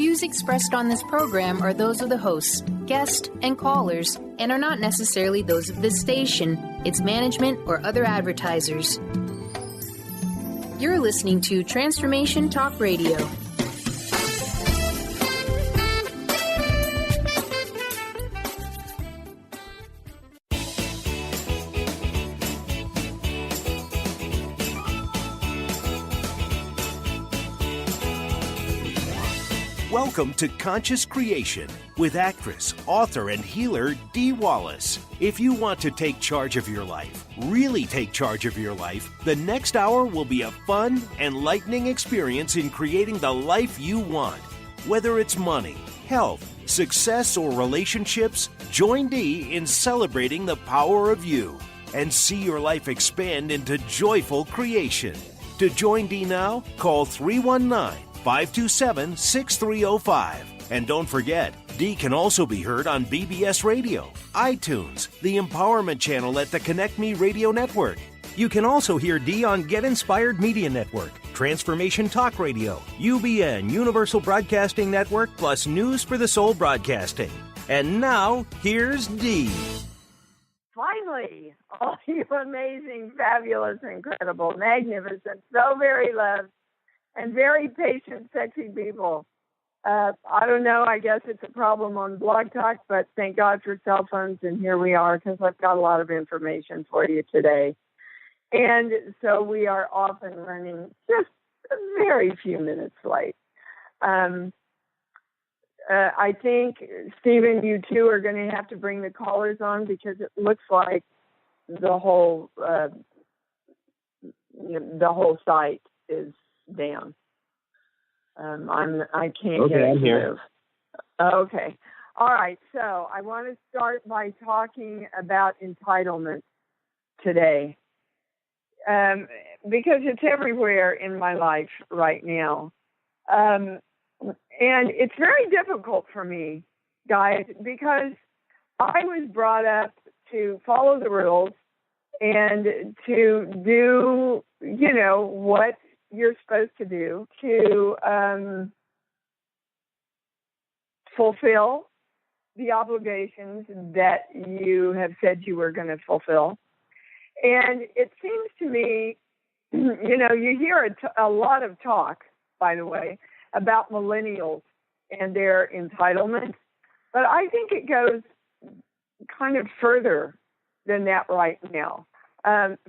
views expressed on this program are those of the hosts, guests, and callers, and are not necessarily those of this station, its management, or other advertisers. You're listening to Transformation Talk Radio. Welcome to Conscious Creation with actress, author, and healer Dee Wallace. If you want to take charge of your life, really take charge of your life, the next hour will be a fun, enlightening experience in creating the life you want. Whether it's money, health, success, or relationships, join Dee in celebrating the power of you and see your life expand into joyful creation. To join Dee now, call 319-527-6305. And don't forget, Dee can also be heard on BBS Radio, iTunes, the Empowerment Channel at the Connect Me Radio Network. You can also hear Dee on Get Inspired Media Network, Transformation Talk Radio, UBN, Universal Broadcasting Network, plus News for the Soul Broadcasting. And now, here's Dee. Finally, all you amazing, fabulous, incredible, magnificent, so very loved, and very patient, sexy people. I don't know, I guess it's a problem on Blog Talk, but thank God for cell phones, and here we are, because I've got a lot of information for you today. And so we are off and running just a very few minutes late. I think, Stephen, you two are going to have to bring the callers on, because it looks like the whole site is down. I can't get it to move. Okay. All right. So I want to start by talking about entitlement today, because it's everywhere in my life right now. And it's very difficult for me, guys, because I was brought up to follow the rules and to do, what you're supposed to do to fulfill the obligations that you have said you were going to fulfill. And it seems to me, you hear a lot of talk, by the way, about millennials and their entitlement, but I think it goes kind of further than that right now.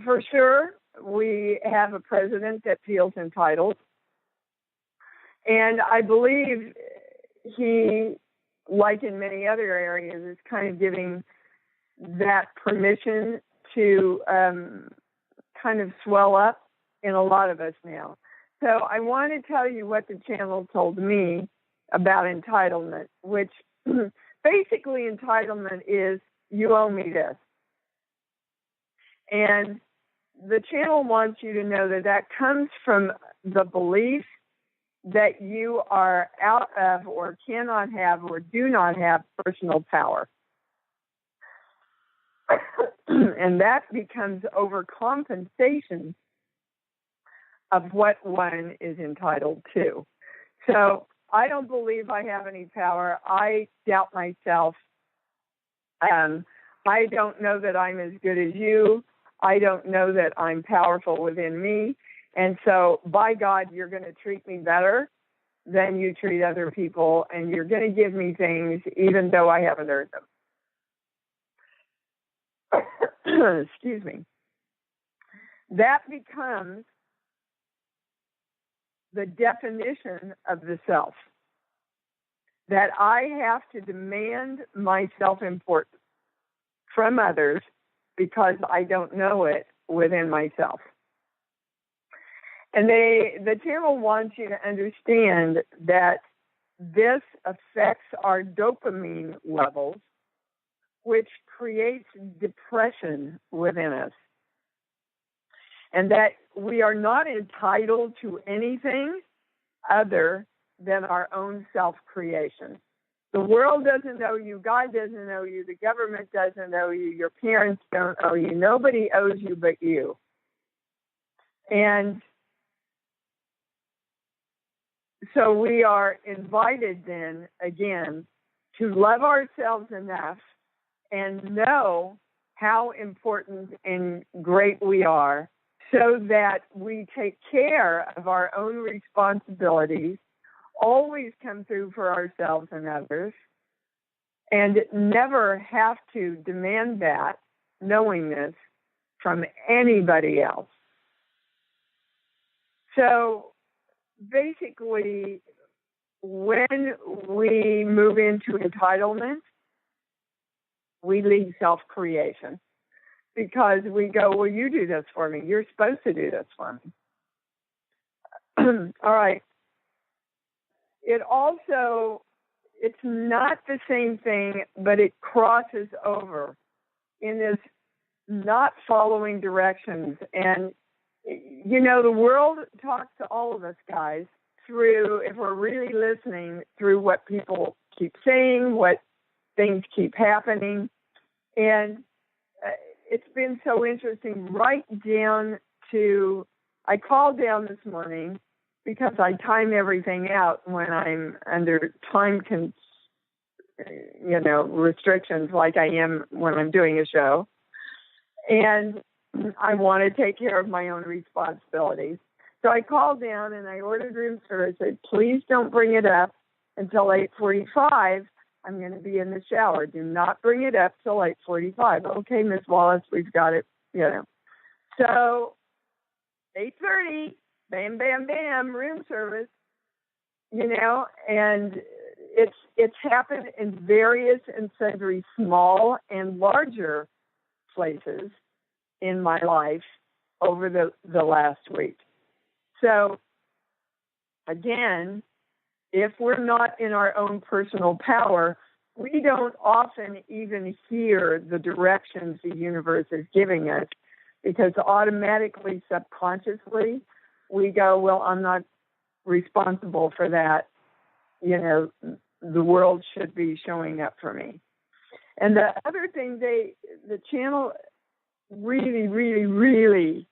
For sure, we have a president that feels entitled, and I believe he, like in many other areas, is kind of giving that permission to kind of swell up in a lot of us now. So I want to tell you what the channel told me about entitlement, which basically entitlement is, you owe me this. And the channel wants you to know that comes from the belief that you are out of or cannot have or do not have personal power. And that becomes overcompensation of what one is entitled to. So I don't believe I have any power. I doubt myself. I don't know that I'm as good as you. I don't know that I'm powerful within me. And so, by God, you're going to treat me better than you treat other people, and you're going to give me things even though I haven't earned them. Excuse me. That becomes the definition of the self, that I have to demand my self-importance from others because I don't know it within myself. And the channel wants you to understand that this affects our dopamine levels, which creates depression within us. And that we are not entitled to anything other than our own self-creation. The world doesn't owe you. God doesn't owe you. The government doesn't owe you. Your parents don't owe you. Nobody owes you but you. And So we are invited then again to love ourselves enough and know how important and great we are so that we take care of our own responsibilities, always come through for ourselves and others, and never have to demand that, knowing this, from anybody else. So basically, when we move into entitlement, we leave self-creation because we go, well, you do this for me. You're supposed to do this for me. All right. It's not the same thing, but it crosses over in this not following directions. And, the world talks to all of us guys through, if we're really listening, through what people keep saying, what things keep happening. And it's been so interesting right down to, I called down this morning because I time everything out when I'm under time restrictions like I am when I'm doing a show. And I want to take care of my own responsibilities. So I called down and I ordered room service. I said, please don't bring it up until 8:45. I'm going to be in the shower. Do not bring it up till 8:45. Okay, Miss Wallace, we've got it, So 8:30, bam, bam, bam, room service, and it's happened in various and sundry small and larger places in my life over the last week. So again, if we're not in our own personal power, we don't often even hear the directions the universe is giving us because automatically, subconsciously, we go, well, I'm not responsible for that. The world should be showing up for me. And the other thing the channel really, really, really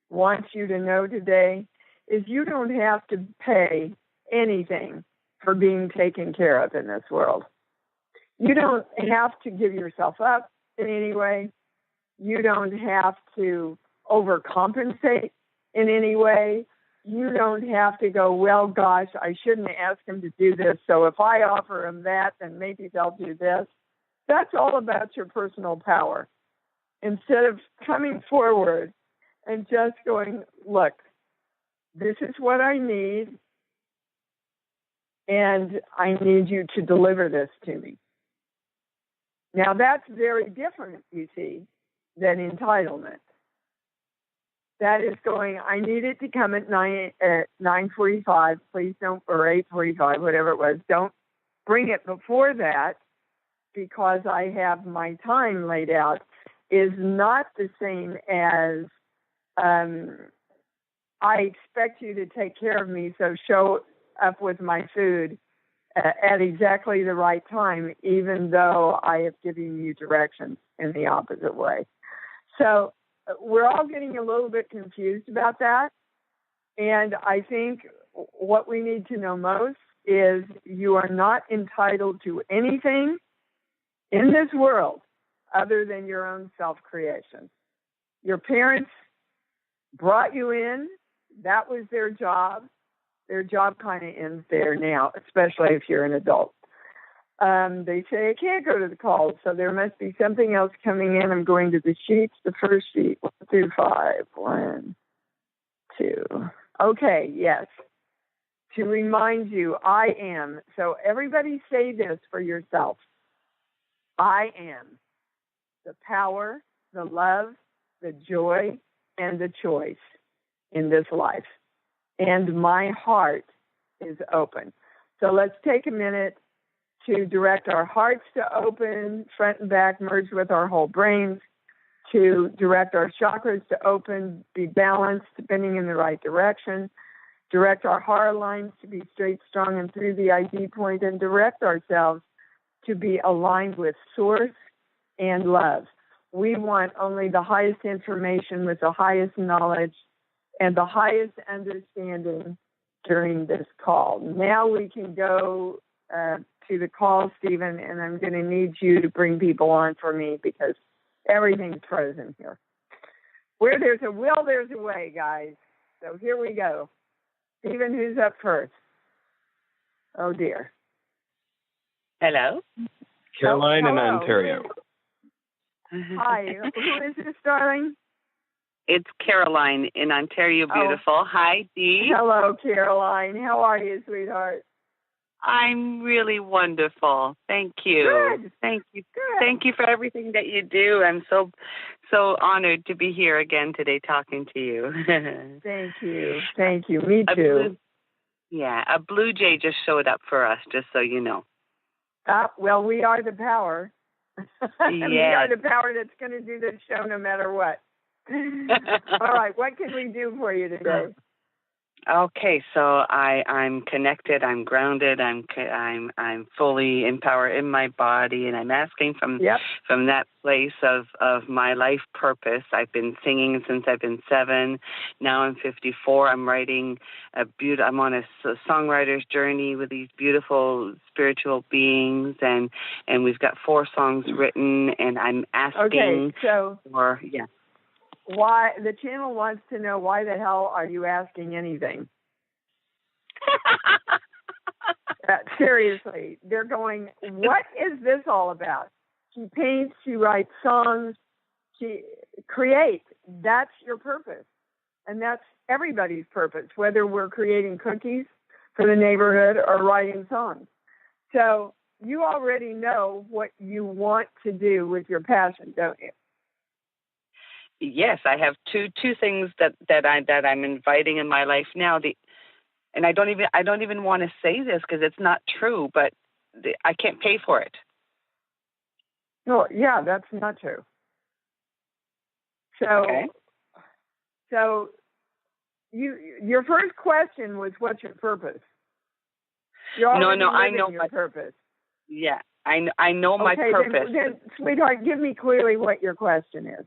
wants you to know today is you don't have to pay anything for being taken care of in this world. You don't have to give yourself up in any way. You don't have to overcompensate in any way. You don't have to go, well, gosh, I shouldn't ask them to do this, so if I offer them that, then maybe they'll do this. That's all about your personal power. Instead of coming forward and just going, look, this is what I need, and I need you to deliver this to me. Now, that's very different, you see, than entitlement. That is going, I need it to come at 9:45, please don't, or 8:45, whatever it was. Don't bring it before that because I have my time laid out, is not the same as I expect you to take care of me, so show up with my food at exactly the right time, even though I have given you directions in the opposite way. So we're all getting a little bit confused about that. And I think what we need to know most is you are not entitled to anything in this world other than your own self-creation. Your parents brought you in. That was their job. Their job kind of ends there now, especially if you're an adult. They say, I can't go to the calls, so there must be something else coming in. I'm going to the sheets, the first sheet, 1 through 5. 1, 2. Okay, yes. To remind you, I am. So everybody say this for yourself. I am the power, the love, the joy, and the choice in this life. And my heart is open. So let's take a minute to direct our hearts to open, front and back, merge with our whole brains, to direct our chakras to open, be balanced, spinning in the right direction, direct our heart lines to be straight, strong, and through the ID point, and direct ourselves to be aligned with source and love. We want only the highest information with the highest knowledge and the highest understanding during this call. Now we can go to the call, Stephen, and I'm going to need you to bring people on for me because everything's frozen here. Where there's a will, there's a way, guys. So here we go. Stephen, who's up first? Oh, dear. Hello? Caroline in Ontario. Hi. Who is this, darling? It's Caroline in Ontario, beautiful. Hi, Dee. Hello, Caroline. How are you, sweetheart? I'm really wonderful. Thank you. Good. Thank you. Good. Thank you for everything that you do. I'm so honored to be here again today talking to you. Thank you. Thank you. Me too. A blue jay just showed up for us, just so you know. Well, we are the power. We are the power that's going to do this show no matter what. All right, what can we do for you today? Okay, so I'm connected, I'm grounded, I'm fully empowered in my body, and I'm asking from that place of my life purpose. I've been singing since I've been 7. Now I'm 54. I'm writing I'm on a songwriter's journey with these beautiful spiritual beings, and we've got 4 songs written, and I'm asking for why the channel wants to know why the hell are you asking anything? Seriously, they're going, what is this all about? She paints, she writes songs, she creates. That's your purpose. And that's everybody's purpose, whether we're creating cookies for the neighborhood or writing songs. So you already know what you want to do with your passion, don't you? Yes, I have two things that I'm inviting in my life now. And I don't even want to say this because it's not true, but I can't pay for it. No, yeah, that's not true. So your first question was, what's your purpose? You're already I know your purpose. Yeah, I know my purpose. Then, sweetheart, give me clearly what your question is.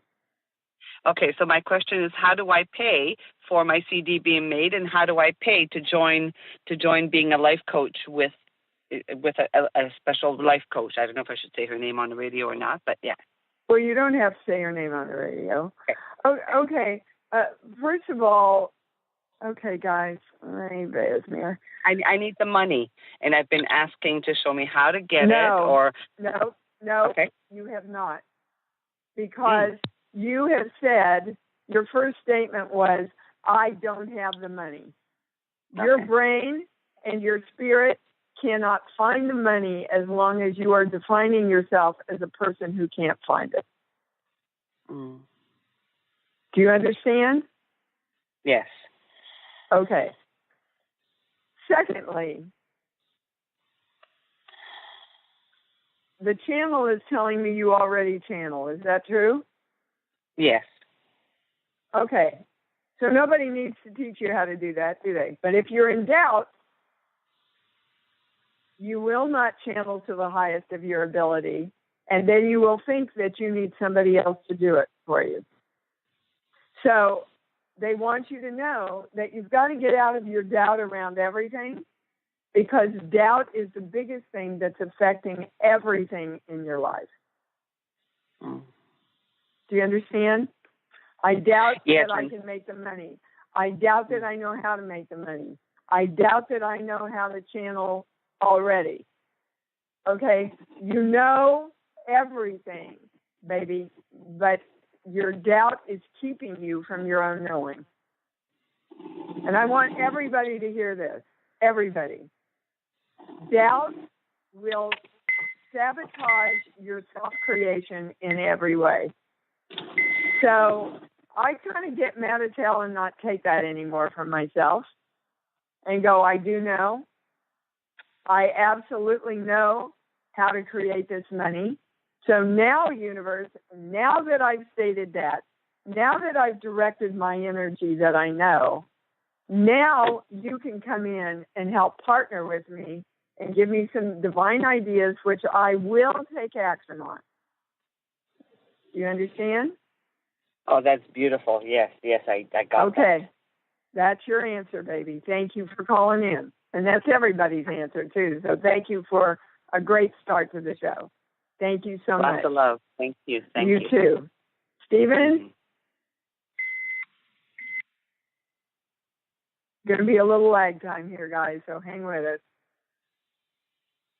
Okay, so my question is, how do I pay for my CD being made, and how do I pay to join being a life coach with a special life coach? I don't know if I should say her name on the radio or not, but yeah. Well, you don't have to say her name on the radio. Okay. First of all, okay, guys, I need the money, and I've been asking to show me how to get it. No. Okay. You have not, because you have said, your first statement was, I don't have the money. Okay. Your brain and your spirit cannot find the money as long as you are defining yourself as a person who can't find it. Mm. Do you understand? Yes. Okay. Secondly, the channel is telling me you already channel. Is that true? Yes. Okay. So nobody needs to teach you how to do that, do they? But if you're in doubt, you will not channel to the highest of your ability, and then you will think that you need somebody else to do it for you. So they want you to know that you've got to get out of your doubt around everything, because doubt is the biggest thing that's affecting everything in your life. Mm. Do you understand? I doubt that I can make the money. I doubt that I know how to make the money. I doubt that I know how to channel already. Okay? You know everything, baby, but your doubt is keeping you from your own knowing. And I want everybody to hear this. Everybody. Doubt will sabotage your self-creation in every way. So I kind of get mad as hell and not take that anymore from myself and go, I do know. I absolutely know how to create this money. So now, universe, now that I've stated that, now that I've directed my energy that I know, now you can come in and help partner with me and give me some divine ideas, which I will take action on. Do you understand? Oh, that's beautiful. Yes, I got that. Okay. That's your answer, baby. Thank you for calling in. And that's everybody's answer, too. So thank you for a great start to the show. Thank you so much. Lots of love. Thank you. Thank you. You too. Stephen? Going to be a little lag time here, guys, so hang with us.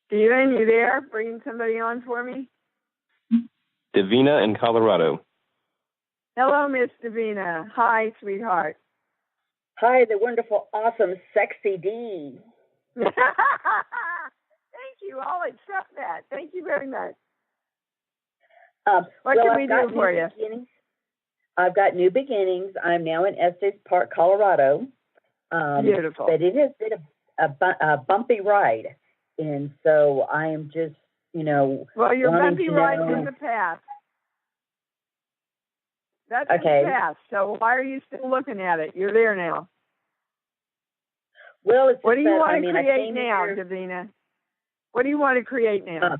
Stephen, you there? Bringing somebody on for me? Davina in Colorado. Hello, Miss Davina. Hi, sweetheart. Hi, the wonderful, awesome, sexy D. Thank you. I'll accept that. Thank you very much. What can we do for you? I've got new beginnings. I'm now in Estes Park, Colorado. Beautiful. But it has been a bumpy ride. And so I am just, Well, your bumpy ride's in the past. That's okay. In the past. So why are you still looking at it? You're there now. Well, it's what do you want to I create now, Davina? What do you want to create now?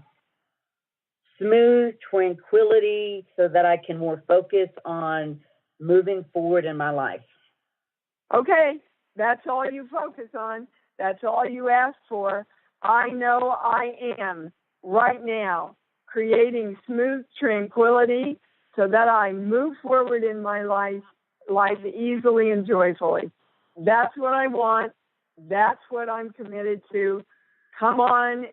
Smooth tranquility so that I can more focus on moving forward in my life. Okay. That's all you focus on. That's all you ask for. I know I am right now creating smooth tranquility so that I move forward in my life easily and joyfully. That's what I want. That's what I'm committed to. Come on,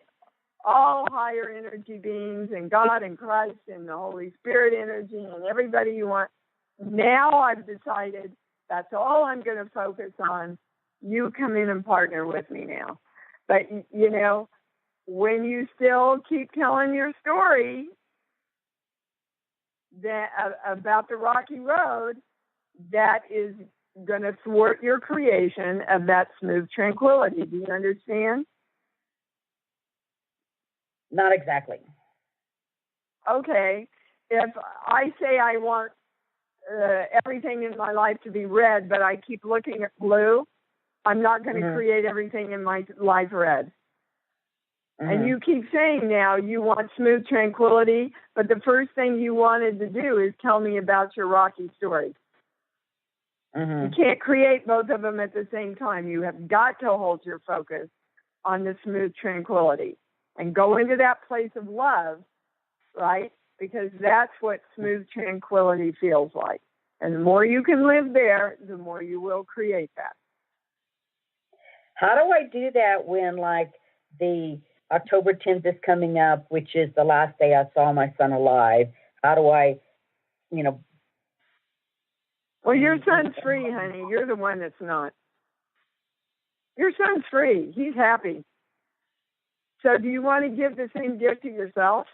all higher energy beings and God and Christ and the Holy Spirit energy and everybody you want. Now I've decided that's all I'm going to focus on. You come in and partner with me now. But, when you still keep telling your story about the rocky road, that is going to thwart your creation of that smooth tranquility. Do you understand? Not exactly. Okay. If I say I want everything in my life to be red, but I keep looking at blue, I'm not going to create everything in my life red. And you keep saying now you want smooth tranquility, but the first thing you wanted to do is tell me about your rocky story. You can't create both of them at the same time. You have got to hold your focus on the smooth tranquility and go into that place of love, right? Because that's what smooth tranquility feels like. And the more you can live there, the more you will create that. How do I do that when, the October 10th is coming up, which is the last day I saw my son alive? How do I, Well, your son's free, honey. You're the one that's not. Your son's free. He's happy. So do you want to give the same gift to yourself?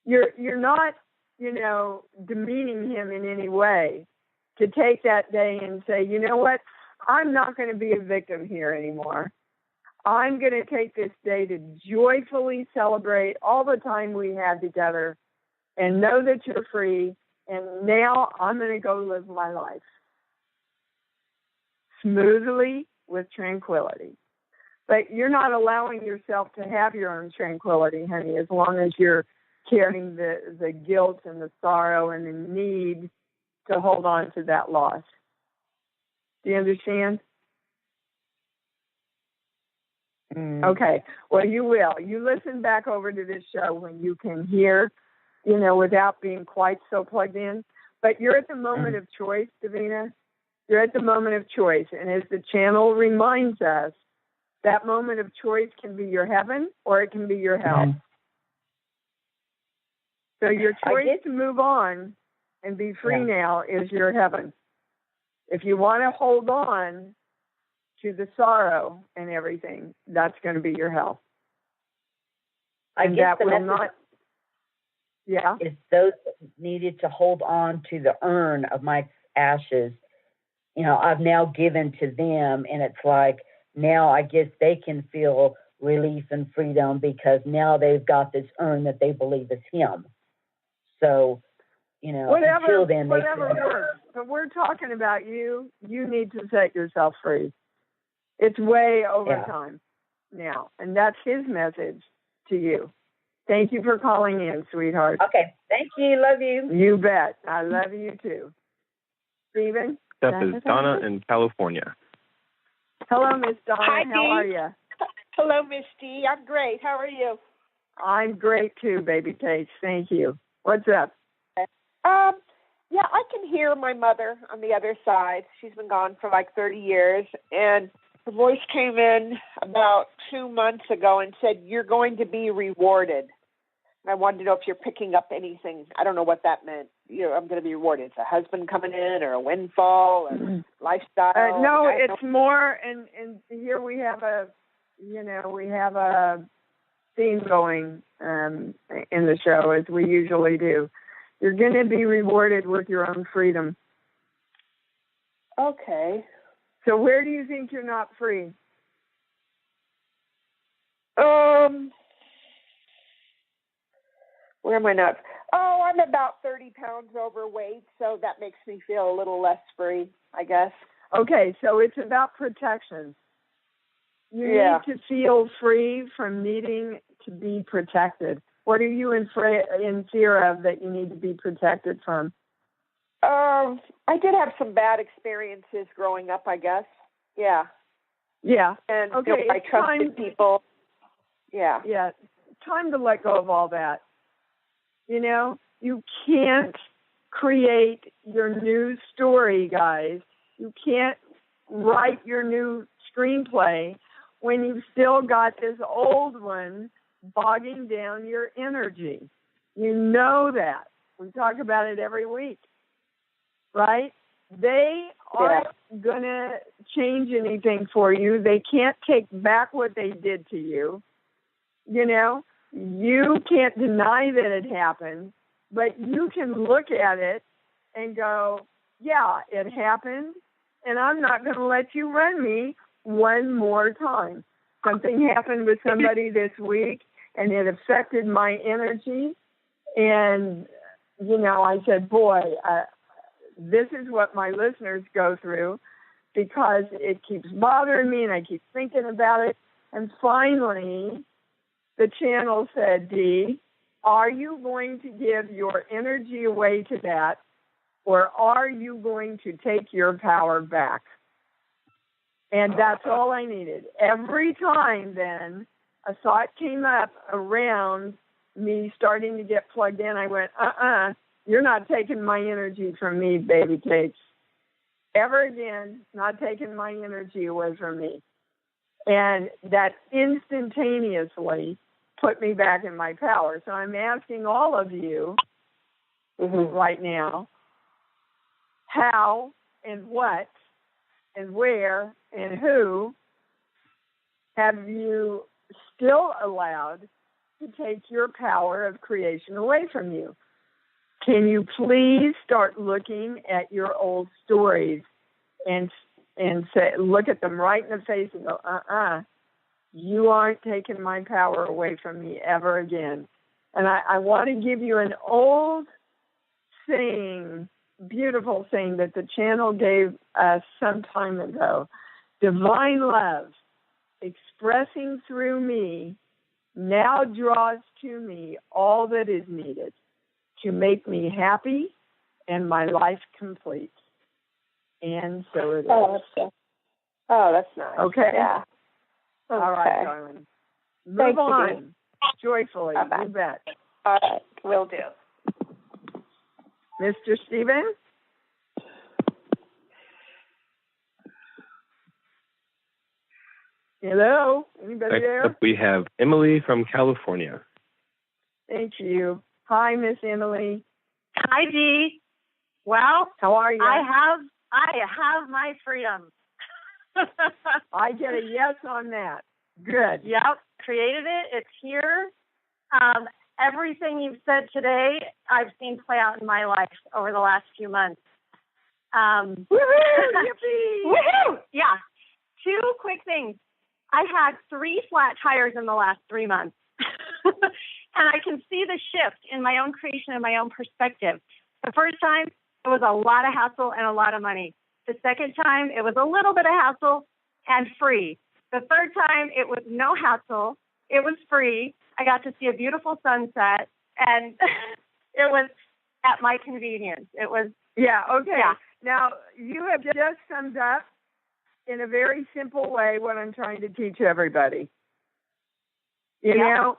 You're not, demeaning him in any way to take that day and say, you know what? I'm not going to be a victim here anymore. I'm going to take this day to joyfully celebrate all the time we had together and know that you're free. And now I'm going to go live my life smoothly with tranquility. But you're not allowing yourself to have your own tranquility, honey, as long as you're carrying the guilt and the sorrow and the need to hold on to that loss. Do you understand? Okay. Well, you will. You listen back over to this show when you can hear, without being quite so plugged in. But you're at the moment of choice, Davina. You're at the moment of choice. And as the channel reminds us, that moment of choice can be your heaven or it can be your hell. So your choice to move on and be free now is your heaven. If you want to hold on to the sorrow and everything, that's going to be your hell. I guess that will not. Yeah. Is those that needed to hold on to the urn of my ashes. I've now given to them, and it's like now I guess they can feel relief and freedom because now they've got this urn that they believe is him. So, until then, whatever works. But we're talking about you. You need to set yourself free. It's way over time now. And that's his message to you. Thank you for calling in, sweetheart. Okay. Thank you. Love you. You bet. I love you too. Stephen? Next up is Donna in California. Hello, Miss Donna. Hi, How Dee. are you? Hello, Miss Dee. I'm great. How are you? I'm great too, baby Paige. Thank you. What's up? Yeah, I can hear my mother on the other side. She's been gone for like 30 years, and her voice came in about 2 months ago and said, "You're going to be rewarded." And I wanted to know if you're picking up anything. I don't know what that meant. I'm going to be rewarded. It's a husband coming in, or a windfall, or lifestyle. No, it's more, and here we have a theme going in the show, as we usually do. You're going to be rewarded with your own freedom. Okay. So where do you think you're not free? Where am I not? Oh, I'm about 30 pounds overweight, so that makes me feel a little less free, I guess. Okay, so it's about protection. You need to feel free from needing to be protected. What are you in fear of that you need to be protected from? I did have some bad experiences growing up, I guess. Yeah. Yeah. And okay, I trusted people. Yeah. Yeah. Time to let go of all that. You can't create your new story, guys. You can't write your new screenplay when you've still got this old one bogging down your energy. You know that. We talk about it every week, right? They aren't going to change anything for you. They can't take back what they did to you. You can't deny that it happened, but you can look at it and go, yeah, it happened, and I'm not going to let you run me one more time. Something happened with somebody this week, and it affected my energy. And, I said, boy, this is what my listeners go through because it keeps bothering me, and I keep thinking about it. And finally, the channel said, Dee, are you going to give your energy away to that, or are you going to take your power back? And that's all I needed. Every time then a thought came up around me starting to get plugged in, I went, you're not taking my energy from me, baby cakes. Ever again, not taking my energy away from me. And that instantaneously put me back in my power. So I'm asking all of you right now, how and what and where and who have you still allowed to take your power of creation away from you? Can you please start looking at your old stories and say, look at them right in the face and go, you aren't taking my power away from me ever again. And I want to give you an old saying, beautiful saying that the channel gave us some time ago. Divine love, expressing through me, now draws to me all that is needed to make me happy and my life complete. And so it is. That's nice. Okay? Yeah. Okay. All right, darling. Move Thank on you. joyfully. Bye-bye. You bet. All right. Will do. Mr. Stephen? Hello? Anybody there? Next up, we have Emily from California. Thank you. Hi, Miss Emily. Hi, Dee. Well, how are you? I have my freedom. I get a yes on that. Good. Yep. Created it. It's here. Everything you've said today, I've seen play out in my life over the last few months. Woohoo! Yippee! Woohoo! Yeah. 2 quick things. I've had 3 flat tires in the last 3 months. And I can see the shift in my own creation and my own perspective. The first time, it was a lot of hassle and a lot of money. The second time, it was a little bit of hassle and free. The third time, it was no hassle. It was free. I got to see a beautiful sunset, and it was at my convenience. It was... Yeah, okay. Yeah. Now, you have just summed up in a very simple way what I'm trying to teach everybody. You know,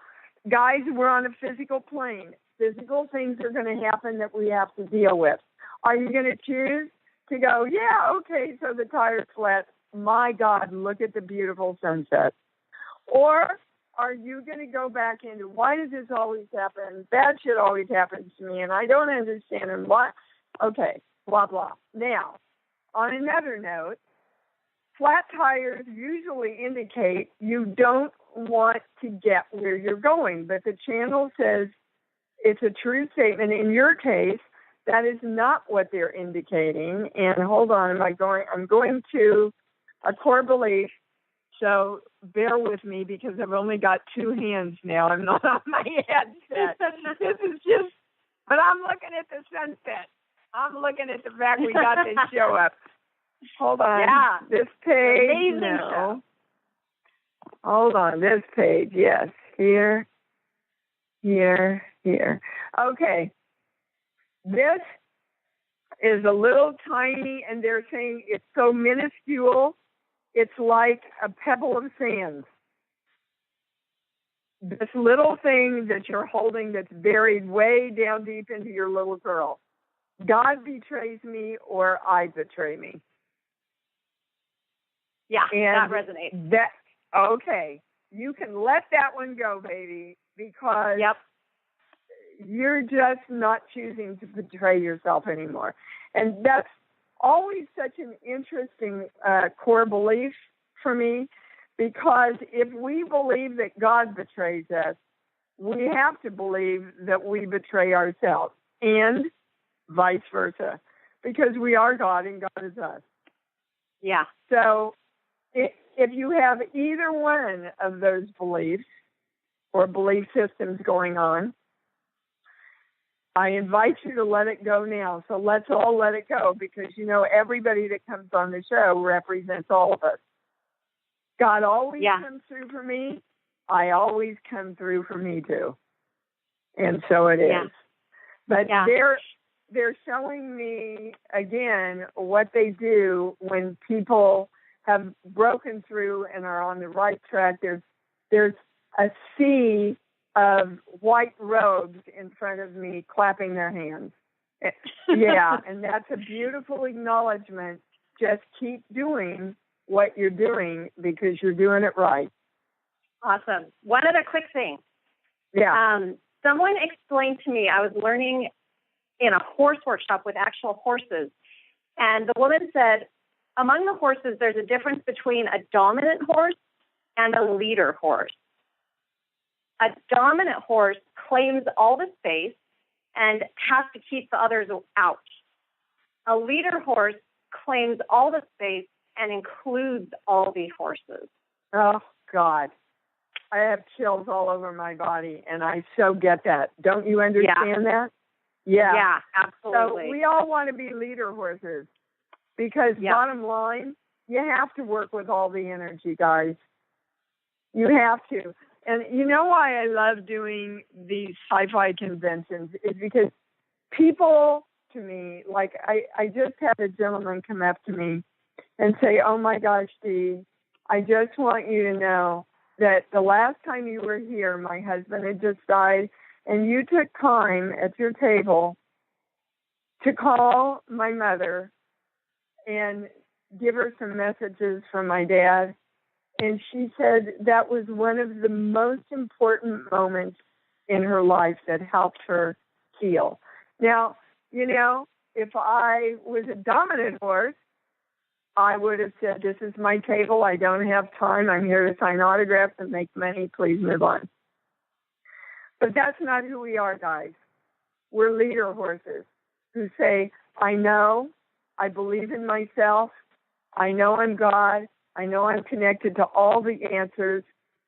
guys, we're on a physical plane. Physical things are going to happen that we have to deal with. Are you going to choose to go, yeah, okay, so the tire's flat. My God, look at the beautiful sunset. Or are you going to go back into, why does this always happen? Bad shit always happens to me, and I don't understand. And why? Okay, blah, blah. Now, on another note, flat tires usually indicate you don't want to get where you're going, but the channel says it's a true statement. In your case, that is not what they're indicating. And hold on, I'm going to a core belief. So bear with me because I've only got two hands now. I'm not on my headset. This is just, but I'm looking at the sunset. I'm looking at the fact we got this show up. Hold on. Yeah. This page. Amazing No. show. Hold on. This page. Yes. Here. Okay. This is a little tiny, and they're saying it's so minuscule, it's like a pebble of sand. This little thing that you're holding that's buried way down deep into your little girl. God betrays me or I betray me. Yeah, and that resonates. Okay. You can let that one go, baby, because you're just not choosing to betray yourself anymore. And that's always such an interesting core belief for me, because if we believe that God betrays us, we have to believe that we betray ourselves, and vice versa, because we are God and God is us. Yeah. So if you have either one of those beliefs or belief systems going on, I invite you to let it go now. So let's all let it go, because, you know, everybody that comes on the show represents all of us. God always comes through for me. I always come through for me too. And so it is. But they're showing me, again, what they do when people have broken through and are on the right track. There's a sea of white robes in front of me clapping their hands. Yeah, and that's a beautiful acknowledgement. Just keep doing what you're doing because you're doing it right. Awesome. One other quick thing. Yeah. Someone explained to me, I was learning in a horse workshop with actual horses, and the woman said, among the horses, there's a difference between a dominant horse and a leader horse. A dominant horse claims all the space and has to keep the others out. A leader horse claims all the space and includes all the horses. Oh, God. I have chills all over my body, and I so get that. Don't you understand that? Yeah. Yeah, absolutely. So we all want to be leader horses because bottom line, you have to work with all the energy, guys. You have to. And you know why I love doing these sci-fi conventions is because people, to me, like I just had a gentleman come up to me and say, oh my gosh, Dee, I just want you to know that the last time you were here, my husband had just died, and you took time at your table to call my mother and give her some messages from my dad. And she said that was one of the most important moments in her life that helped her heal. Now, you know, if I was a dominant horse, I would have said, this is my table. I don't have time. I'm here to sign autographs and make money. Please move on. But that's not who we are, guys. We're leader horses who say, I know, I believe in myself. I know I'm God. I know I'm connected to all the answers.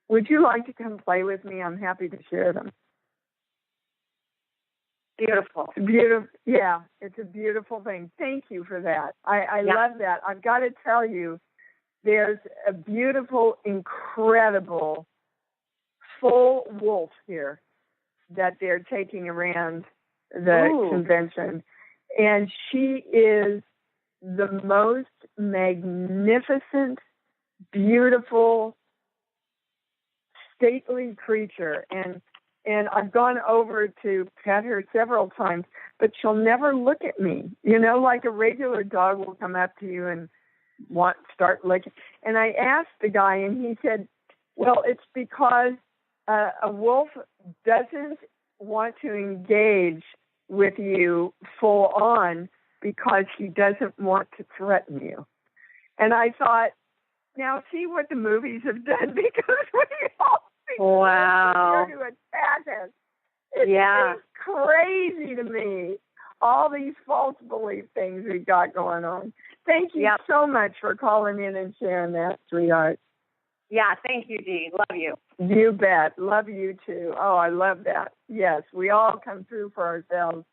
Would you like to come play with me? I'm happy to share them. Beautiful. It's beautiful. Yeah, it's a beautiful thing. Thank you for that. I love that. I've got to tell you, there's a beautiful, incredible, full wolf here that they're taking around the convention. And she is the most magnificent, beautiful, stately creature. And I've gone over to pet her several times, but she'll never look at me. You know, like a regular dog will come up to you and start licking. And I asked the guy, and he said, well, it's because a wolf doesn't want to engage with you full on because he doesn't want to threaten you. And I thought, now see what the movies have done, because we all think wow. they're to attack us. It's crazy to me, all these false belief things we got going on. Thank you so much for calling in and sharing that, sweetheart. Yeah, thank you, Dee. Love you. You bet. Love you too. Oh, I love that. Yes, we all come through for ourselves,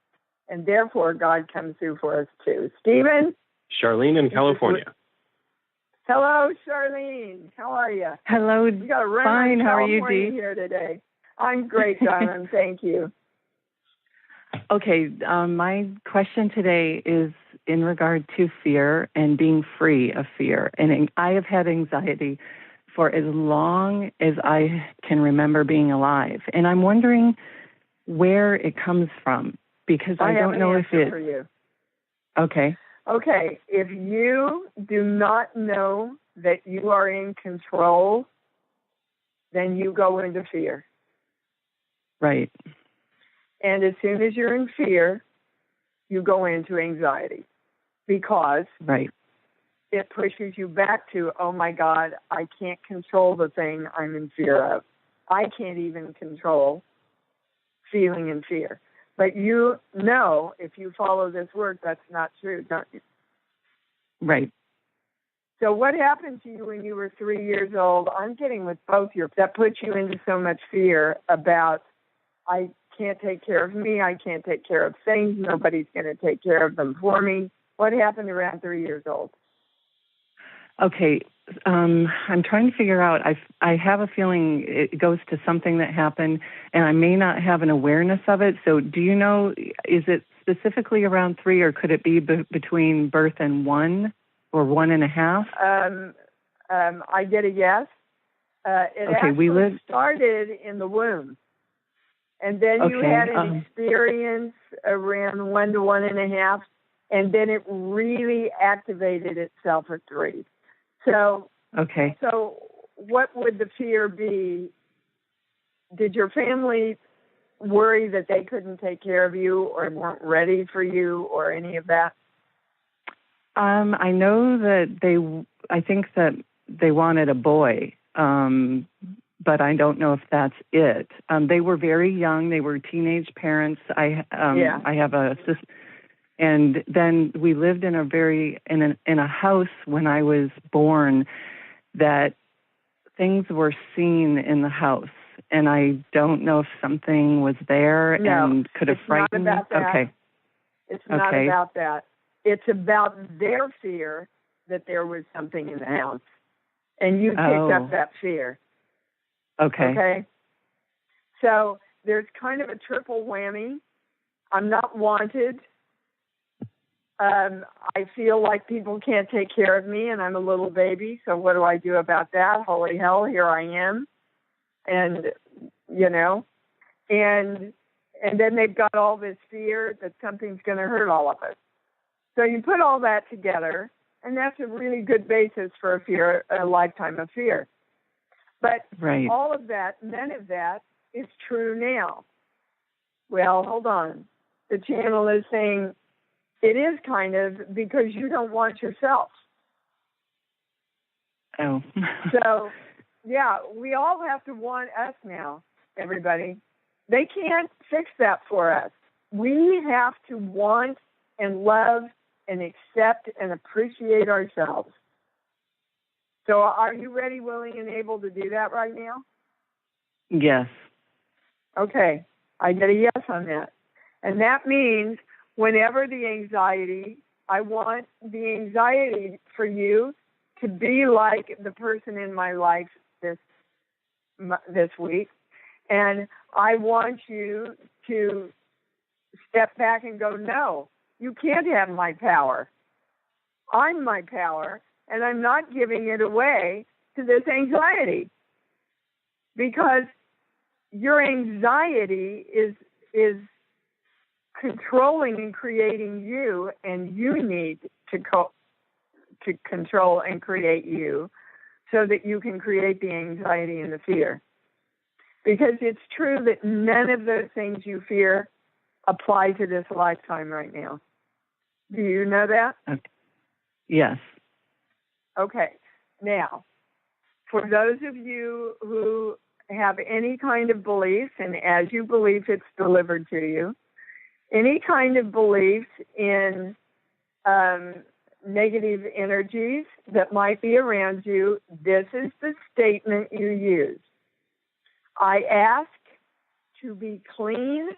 and therefore God comes through for us too. Stephen? Charlene in California. Hello, Charlene. How are you? Hello. We got to run Fine. How are you, California Dee? here today. I'm great, darling. Thank you. Okay. My question today is in regard to fear and being free of fear. And I have had anxiety for as long as I can remember being alive. And I'm wondering where it comes from, because I don't know if it... for you. Okay. Okay, if you do not know that you are in control, then you go into fear. Right. And as soon as you're in fear, you go into anxiety, because it pushes you back to, oh my God, I can't control the thing I'm in fear of. I can't even control feeling in fear. But you know, if you follow this work, that's not true, don't you? Right. So what happened to you when you were 3 years old? I'm getting with both your, that put you into so much fear about, I can't take care of me, I can't take care of things, nobody's going to take care of them for me. What happened around 3 years old? Okay. I'm trying to figure out, I have a feeling it goes to something that happened, and I may not have an awareness of it. So do you know, is it specifically around 3, or could it be between birth and 1 or 1.5? I get a yes. It started in the womb. And then you had an experience around 1 to 1.5, and then it really activated itself at 3. So, so what would the fear be? Did your family worry that they couldn't take care of you or weren't ready for you or any of that? I know that I think that they wanted a boy, but I don't know if that's it. They were very young. They were teenage parents. I have a sister. And then we lived in a house when I was born that things were seen in the house, and I don't know if something was there and could have frightened me. Okay. It's not about that. It's about their fear that there was something in the house, and you picked up that fear. Okay. So there's kind of a triple whammy. I'm not wanted. I feel like people can't take care of me, and I'm a little baby, so what do I do about that? Holy hell, here I am. And, you know, and then they've got all this fear that something's going to hurt all of us. So you put all that together, and that's a really good basis for a lifetime of fear. But all of that, none of that is true now. Well, hold on. The channel is saying, it is kind of, because you don't want yourself. Oh. So, yeah, we all have to want us now, everybody. They can't fix that for us. We have to want and love and accept and appreciate ourselves. So are you ready, willing, and able to do that right now? Yes. Okay. I get a yes on that. And that means whenever the anxiety, I want the anxiety for you to be like the person in my life this week. And I want you to step back and go, no, you can't have my power. I'm my power, and I'm not giving it away to this anxiety. Because your anxiety is controlling and creating you, and you need to control and create you so that you can create the anxiety and the fear. Because it's true that none of those things you fear apply to this lifetime right now. Do you know that? Okay. Yes. Okay. Now, for those of you who have any kind of beliefs, and as you believe it's delivered to you, any kind of beliefs in negative energies that might be around you, this is the statement you use. I ask to be clean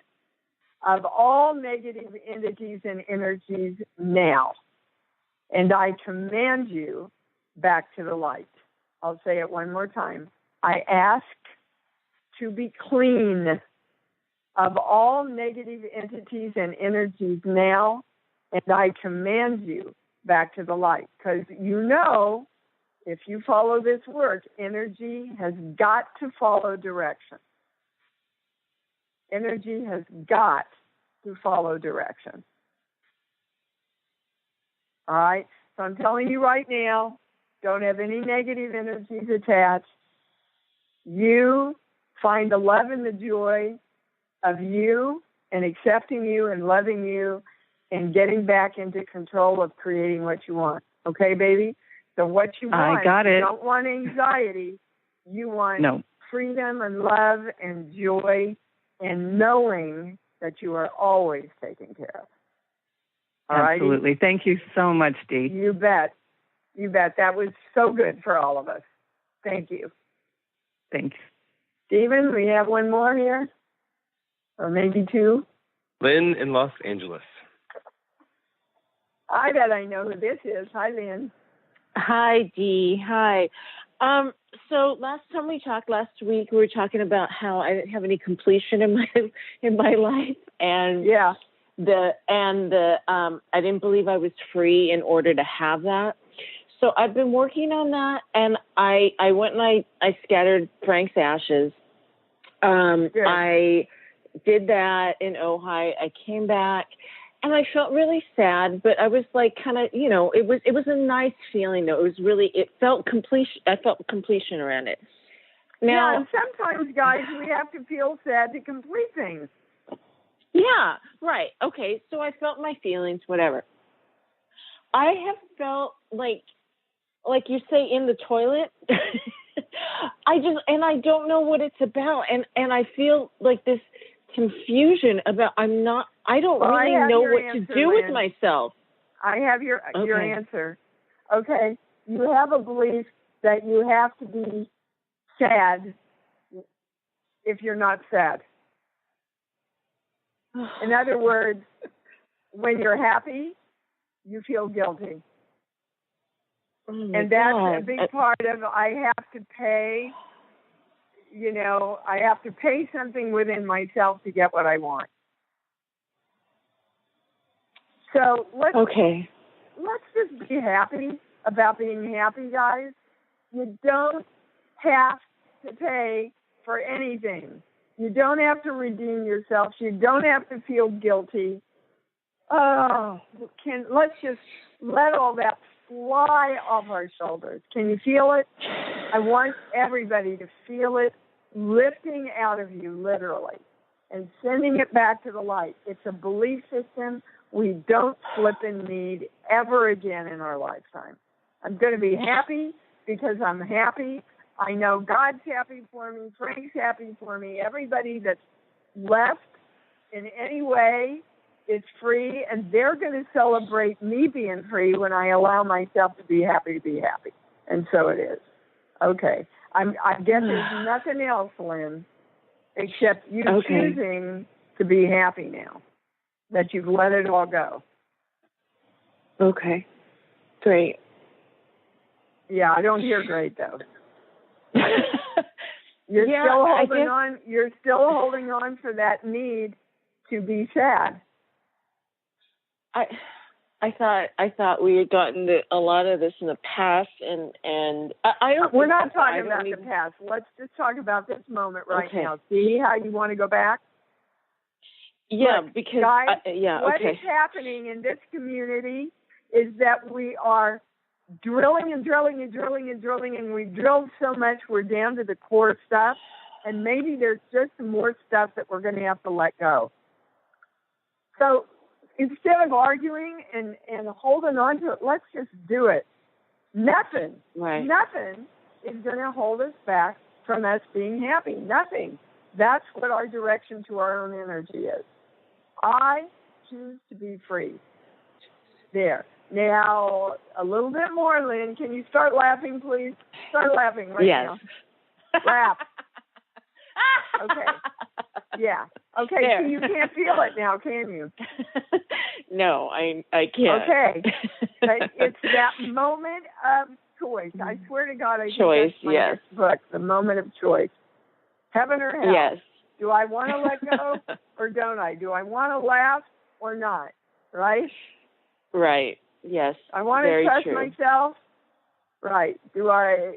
of all negative entities and energies now, and I command you back to the light. I'll say it one more time. I ask to be clean of all negative entities and energies now, and I command you back to the light. Because you know, if you follow this work, energy has got to follow direction. Energy has got to follow direction. All right? So I'm telling you right now, don't have any negative energies attached. You find the love and the joy of you and accepting you and loving you and getting back into control of creating what you want. Okay, baby? So what you want, I got it. You don't want anxiety. You want freedom and love and joy and knowing that you are always taken care of. All Absolutely. righty? Thank you so much, Dee. You bet. You bet. That was so good for all of us. Thank you. Thanks. Stephen, we have one more here? Or maybe two? Lynn in Los Angeles. I bet I know who this is. Hi, Lynn. Hi, Dee. Hi. So last time we talked last week, we were talking about how I didn't have any completion in my life, and I didn't believe I was free in order to have that. So I've been working on that, and I went and I scattered Frank's ashes. I did that in Ojai. I came back, and I felt really sad, but I was like kind of, it was a nice feeling though. It felt completion. I felt completion around it. Now, and sometimes, guys, we have to feel sad to complete things. Yeah, right. Okay, so I felt my feelings, whatever. I have felt like you say, in the toilet. I don't know what it's about, and I feel like this confusion about I don't really know what to do with myself. I have your answer. Okay, you have a belief that you have to be sad if you're not sad. In other words, when you're happy, you feel guilty. And that's a big part of I have to pay something within myself to get what I want. So let's just be happy about being happy, guys. You don't have to pay for anything. You don't have to redeem yourself. You don't have to feel guilty. Let's just let all that fly off our shoulders. Can you feel it? I want everybody to feel it lifting out of you, literally, and sending it back to the light. It's a belief system we don't flip and need ever again in our lifetime. I'm going to be happy because I'm happy. I know God's happy for me. Frank's happy for me. Everybody that's left in any way is free, and they're going to celebrate me being free when I allow myself to be happy. And so it is. Okay. I guess there's nothing else, Lynn, except you choosing to be happy now, that you've let it all go. Okay. Great. Yeah, I don't hear great, though. You're still holding on for that need to be sad. I thought we had gotten a lot of this in the past, and I don't. We're not talking about the past. Let's just talk about this moment right now. See how you want to go back? Yeah, look, because guys, what is happening in this community is that we are drilling and drilling and drilling and drilling, and we've drilled so much we're down to the core stuff, and maybe there's just some more stuff that we're going to have to let go. So instead of arguing and holding on to it, let's just do it. Nothing is going to hold us back from us being happy. Nothing. That's what our direction to our own energy is. I choose to be free. There. Now, a little bit more, Lynn. Can you start laughing, please? Start laughing right now. Laugh. Okay. Yeah. Okay, there. So you can't feel it now, can you? No, I can't. Okay. But it's that moment of choice. I swear to God, I choice, think that's my next book, The Moment of Choice. Heaven or hell. Yes. Do I want to let go or don't I? Do I want to laugh or not? Right? Right. Yes. I want to trust myself. Right. Do I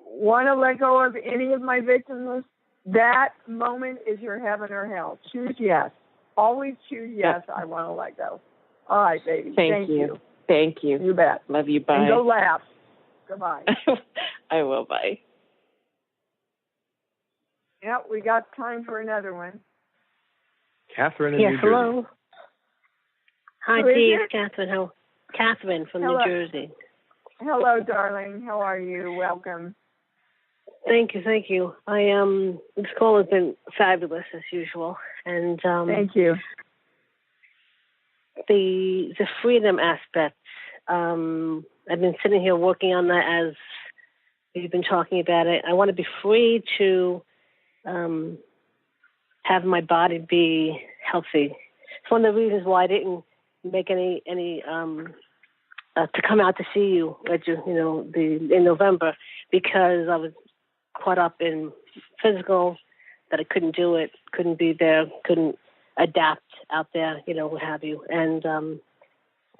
want to let go of any of my victims? That moment is your heaven or hell. Choose yes. Always choose yes. I want to let go. All right, baby. Thank you. Thank you. You bet. Love you. Bye. And go laugh. Goodbye. I will. Bye. Yep, we got time for another one. Catherine in New Jersey. Hello. Hi, Who is Dee. it? It's Catherine. Catherine from Hello. New Jersey. Hello, darling. How are you? Welcome. Thank you. This call has been fabulous as usual, and thank you. The freedom aspect. I've been sitting here working on that as you've been talking about it. I want to be free to have my body be healthy. It's one of the reasons why I didn't make any to come out to see you in November, because I was caught up in physical, that I couldn't do it, couldn't be there, couldn't adapt out there, what have you, and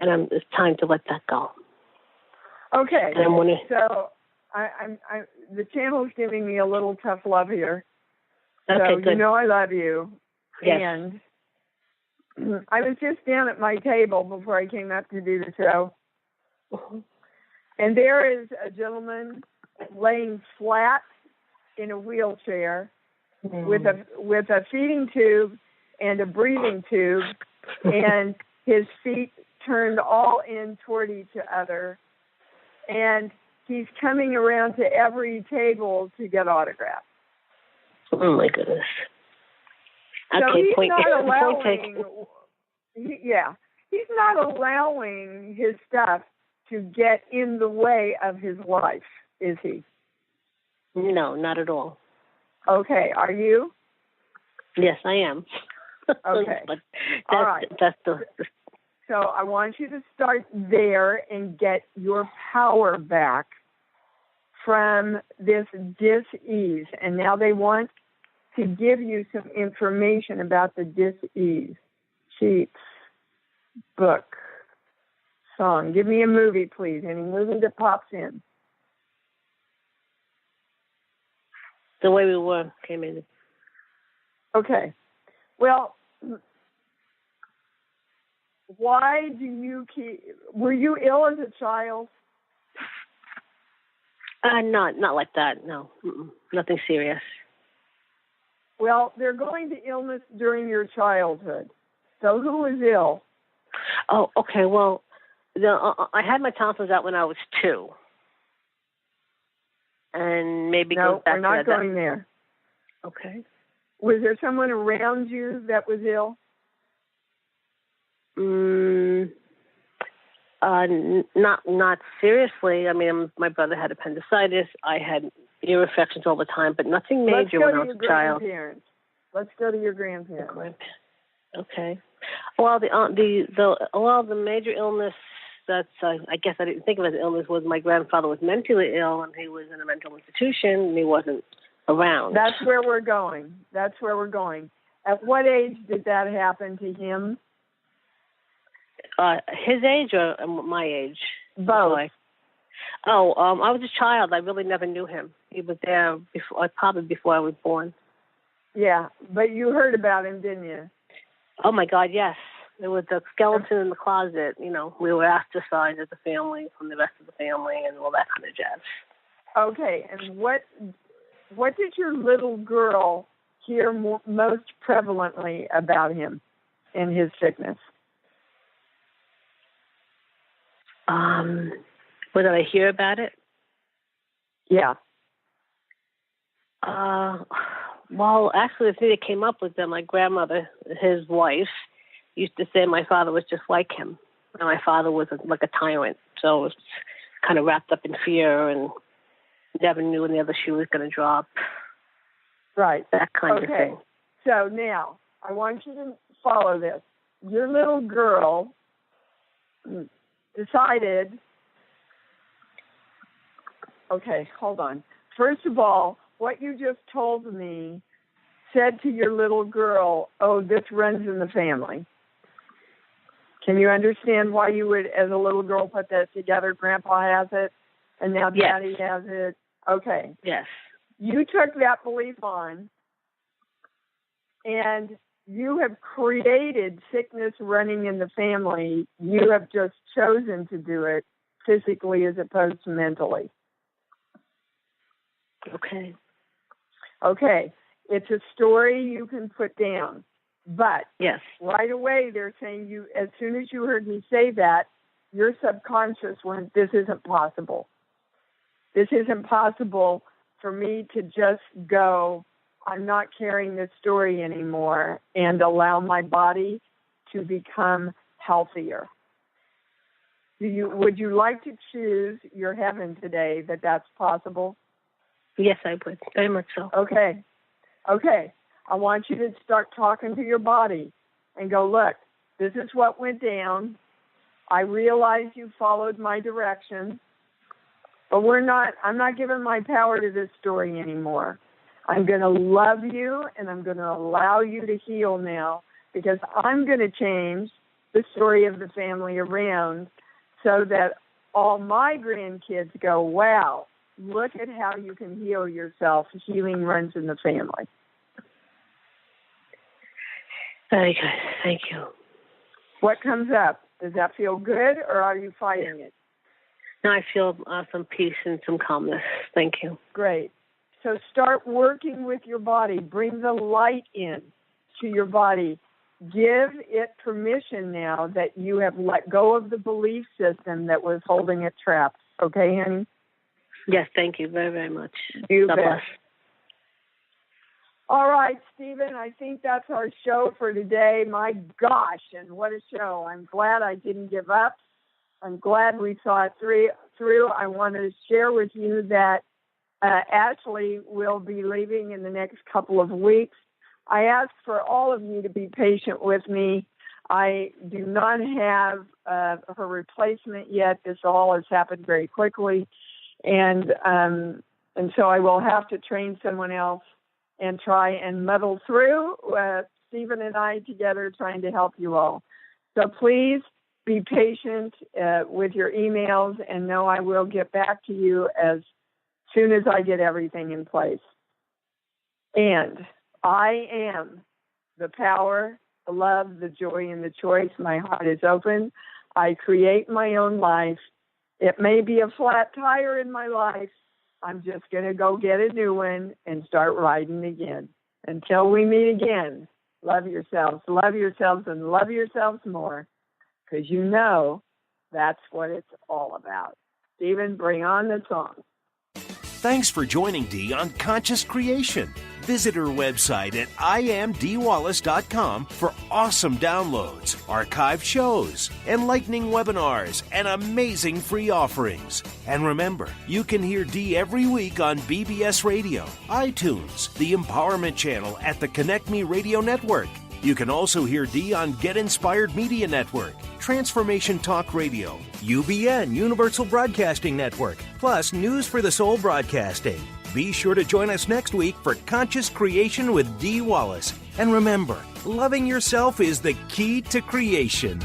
it's time to let that go. Okay, so I'm the channel's giving me a little tough love here. So okay, good. I love you. Yes. And I was just down at my table before I came up to do the show. Mm-hmm. And there is a gentleman laying flat in a wheelchair with a feeding tube and a breathing tube, and his feet turned all in toward each other. And he's coming around to every table to get autographs. Oh, my goodness. So okay, he's point, not allowing, point taken. He's not allowing his stuff to get in the way of his life, is he? No, not at all. Okay, are you? Yes, I am. Okay. But all right. That's the. So I want you to start there and get your power back from this dis-ease. And now they want to give you some information about the dis-ease. Sheets, book, song. Give me a movie, please. Any movie that pops in. The Way We Were came in. Okay. Well, why do you were you ill as a child? Not like that, no. Nothing serious. Well, they're going to illness during your childhood. So who was ill? Oh, okay. Well, I had my tonsils out when I was 2. And maybe no, goes back we're not to going there. Okay. Was there someone around you that was ill? Not seriously. I mean, my brother had appendicitis. I had ear infections all the time, but nothing major when I was a child. Let's go to your grandparents. Okay. Well, the major illness that's I guess I didn't think of as an illness was my grandfather was mentally ill, and he was in a mental institution, and he wasn't around. That's where we're going. At what age did that happen to him? His age or my age? Both. I was a child. I really never knew him. He was there before, probably before I was born. Yeah, but you heard about him, didn't you? Oh my God, yes. There was a skeleton in the closet. You know, we were ostracized as a family from the rest of the family and all that kind of jazz. Okay, and what did your little girl hear most prevalently about him and his sickness? What did I hear about it? Yeah. Well, actually, the thing that came up was that my grandmother, his wife, used to say my father was just like him. And my father was like a tyrant. So it was kind of wrapped up in fear and never knew when the other shoe was going to drop. Right. That kind of thing. So now, I want you to follow this. Your little girl decided... Okay, hold on. First of all, what you just told me said to your little girl, oh, this runs in the family. Can you understand why you would, as a little girl, put that together? Grandpa has it, and now Daddy has it. Okay. Yes. You took that belief on, and you have created sickness running in the family. You have just chosen to do it physically as opposed to mentally. Okay. Okay. It's a story you can put down. But yes, right away they're saying you, as soon as you heard me say that, your subconscious went, this isn't possible. This isn't possible for me to just go, I'm not carrying this story anymore, and allow my body to become healthier. Would you like to choose your heaven today that that's possible? Yes, I would. Very much so. Okay. I want you to start talking to your body and go, look, this is what went down. I realize you followed my directions, but I'm not giving my power to this story anymore. I'm going to love you, and I'm going to allow you to heal now, because I'm going to change the story of the family around so that all my grandkids go, wow, look at how you can heal yourself. Healing runs in the family. Very good. Thank you. What comes up? Does that feel good, or are you fighting it? No, I feel some peace and some calmness. Thank you. Great. So start working with your body. Bring the light in to your body. Give it permission now that you have let go of the belief system that was holding it trapped. Okay, honey? Yes, thank you very, very much. You God bet. bless. All right, Stephen, I think that's our show for today. My gosh, and what a show. I'm glad I didn't give up. I'm glad we saw it through. I want to share with you that Ashley will be leaving in the next couple of weeks. I ask for all of you to be patient with me. I do not have her replacement yet. This all has happened very quickly. And so I will have to train someone else and try and muddle through, Stephen and I together trying to help you all. So please be patient with your emails, and know I will get back to you as soon as I get everything in place. And I am the power, the love, the joy, and the choice. My heart is open. I create my own life. It may be a flat tire in my life. I'm just going to go get a new one and start riding again. Until we meet again, love yourselves, and love yourselves more, because you know that's what it's all about. Stephen, bring on the song. Thanks for joining Dee on Conscious Creation. Visit her website at imdwallace.com for awesome downloads, archived shows, enlightening webinars, and amazing free offerings. And remember, you can hear Dee every week on BBS Radio, iTunes, the Empowerment Channel at the Connect Me Radio Network. You can also hear Dee on Get Inspired Media Network, Transformation Talk Radio, UBN Universal Broadcasting Network, plus News for the Soul Broadcasting. Be sure to join us next week for Conscious Creation with Dee Wallace. And remember, loving yourself is the key to creation.